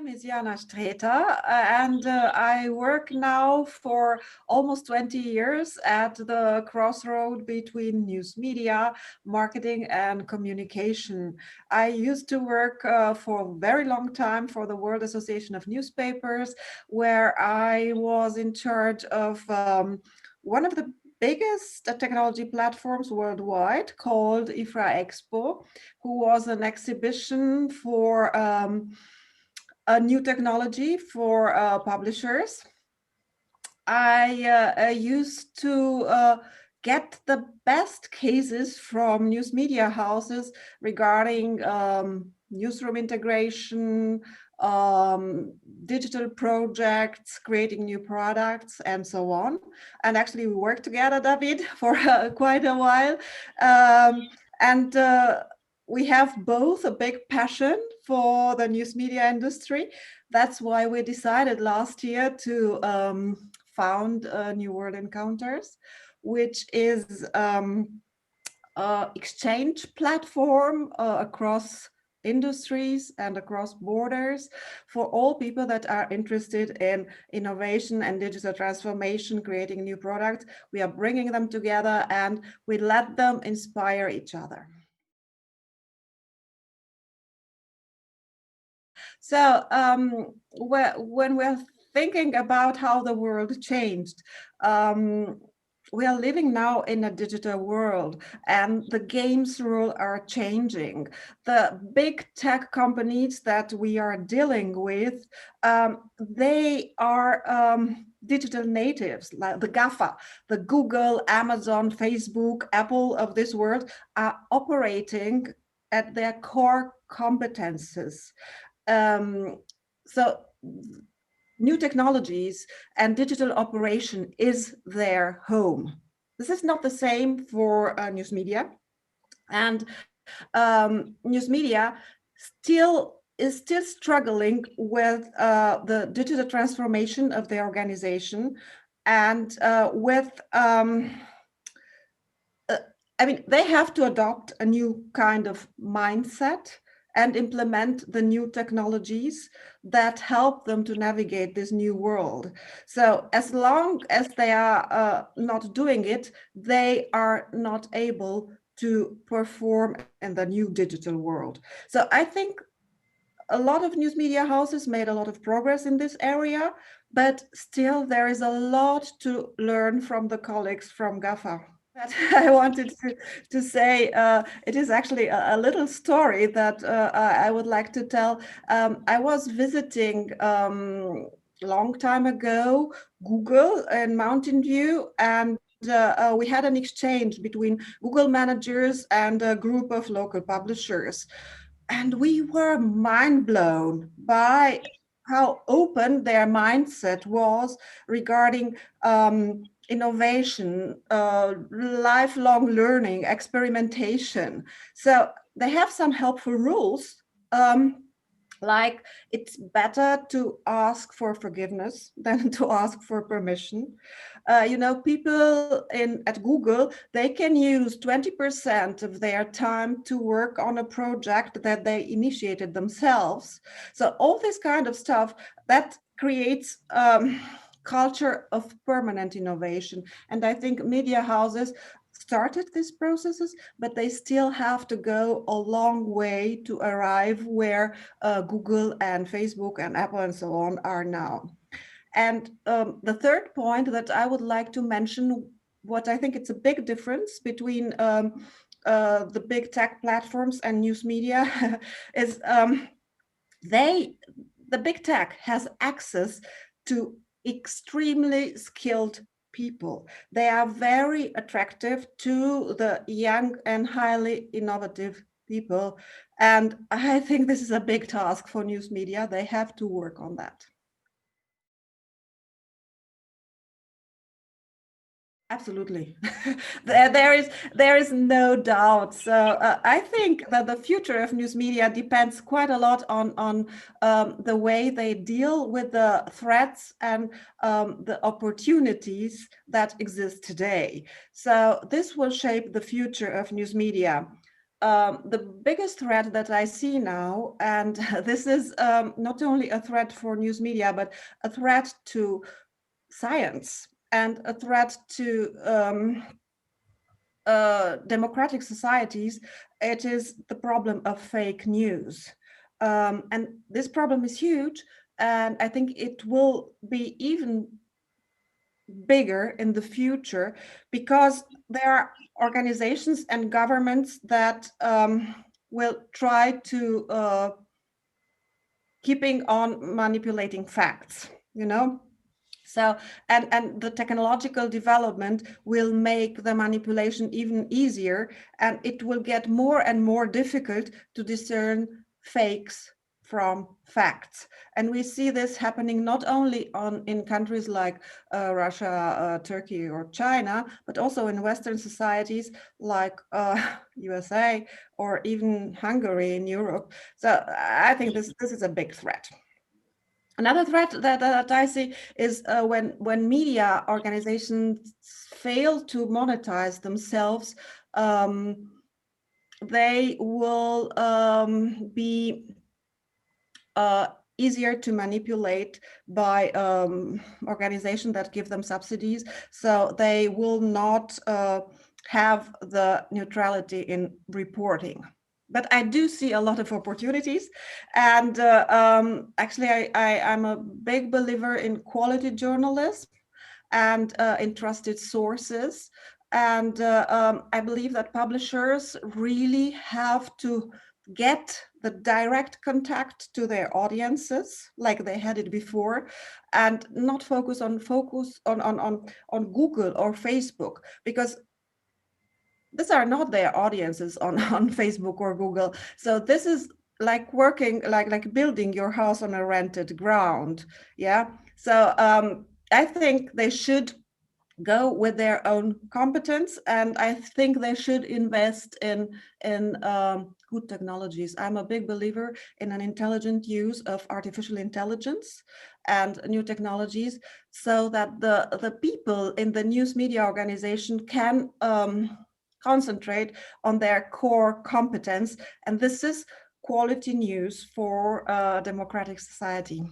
name is Ioana Sträter, and I work now for almost 20 years at the crossroad between news media, marketing and communication. I used to work for a very long time for the World Association of Newspapers, where I was in charge of one of the biggest technology platforms worldwide called IFRA Expo, who was an exhibition for a new technology for publishers. I used to get the best cases from news media houses regarding newsroom integration, digital projects, creating new products, and so on. And actually, we worked together, David, for quite a while. And we have both a big passion for the news media industry. That's why we decided last year to found New World Encounters, which is an exchange platform across industries and across borders for all people that are interested in innovation and digital transformation, creating new products. We are bringing them together and we let them inspire each other. So when we're thinking about how the world changed, we are living now in a digital world and the games rules are changing. The big tech companies that we are dealing with, they are digital natives, like the GAFA, the Google, Amazon, Facebook, Apple of this world are operating at their core competences. So new technologies and digital operation is their home. This is not the same for news media, and news media is still struggling with the digital transformation of their organization and with I mean, they have to adopt a new kind of mindset and implement the new technologies that help them to navigate this new world. So as long as they are not doing it, they are not able to perform in the new digital world. So I think a lot of news media houses made a lot of progress in this area, but still there is a lot to learn from the colleagues from GAFA. That I wanted to say, it is actually a little story that I would like to tell. I was visiting long time ago Google in Mountain View, and we had an exchange between Google managers and a group of local publishers. And we were mind blown by how open their mindset was regarding innovation, lifelong learning, experimentation. So they have some helpful rules, like it's better to ask for forgiveness than to ask for permission. You know, people at Google, they can use 20% of their time to work on a project that they initiated themselves. So all this kind of stuff that creates culture of permanent innovation. And I think media houses started these processes, but they still have to go a long way to arrive where Google and Facebook and Apple and so on are now. And the third point that I would like to mention, what I think it's a big difference between the big tech platforms and news media is the big tech has access to extremely skilled people. They are very attractive to the young and highly innovative people. And I think this is a big task for news media. They have to work on that. Absolutely. there is no doubt. So I think that the future of news media depends quite a lot on the way they deal with the threats and the opportunities that exist today. So this will shape the future of news media. the biggest threat that I see now, and this is not only a threat for news media, but a threat to science and a threat to democratic societies, it is the problem of fake news. And this problem is huge, and I think it will be even bigger in the future because there are organizations and governments that will try to keeping on manipulating facts, you know. So, and the technological development will make the manipulation even easier, and it will get more and more difficult to discern fakes from facts. And we see this happening not only in countries like Russia, Turkey, or China, but also in Western societies like USA or even Hungary in Europe. So I think this is a big threat. Another threat that I see is when media organizations fail to monetize themselves, they will be easier to manipulate by organizations that give them subsidies. So they will not have the neutrality in reporting. But I do see a lot of opportunities. And actually, I'm a big believer in quality journalism and in trusted sources. And I believe that publishers really have to get the direct contact to their audiences like they had it before, and not focus on Google or Facebook, because these are not their audiences on Facebook or Google. So this is like working, like building your house on a rented ground. Yeah. So I think they should go with their own competence, and I think they should invest in good technologies. I'm a big believer in an intelligent use of artificial intelligence and new technologies, so that the people in the news media organization can concentrate on their core competence, and this is quality news for a democratic society.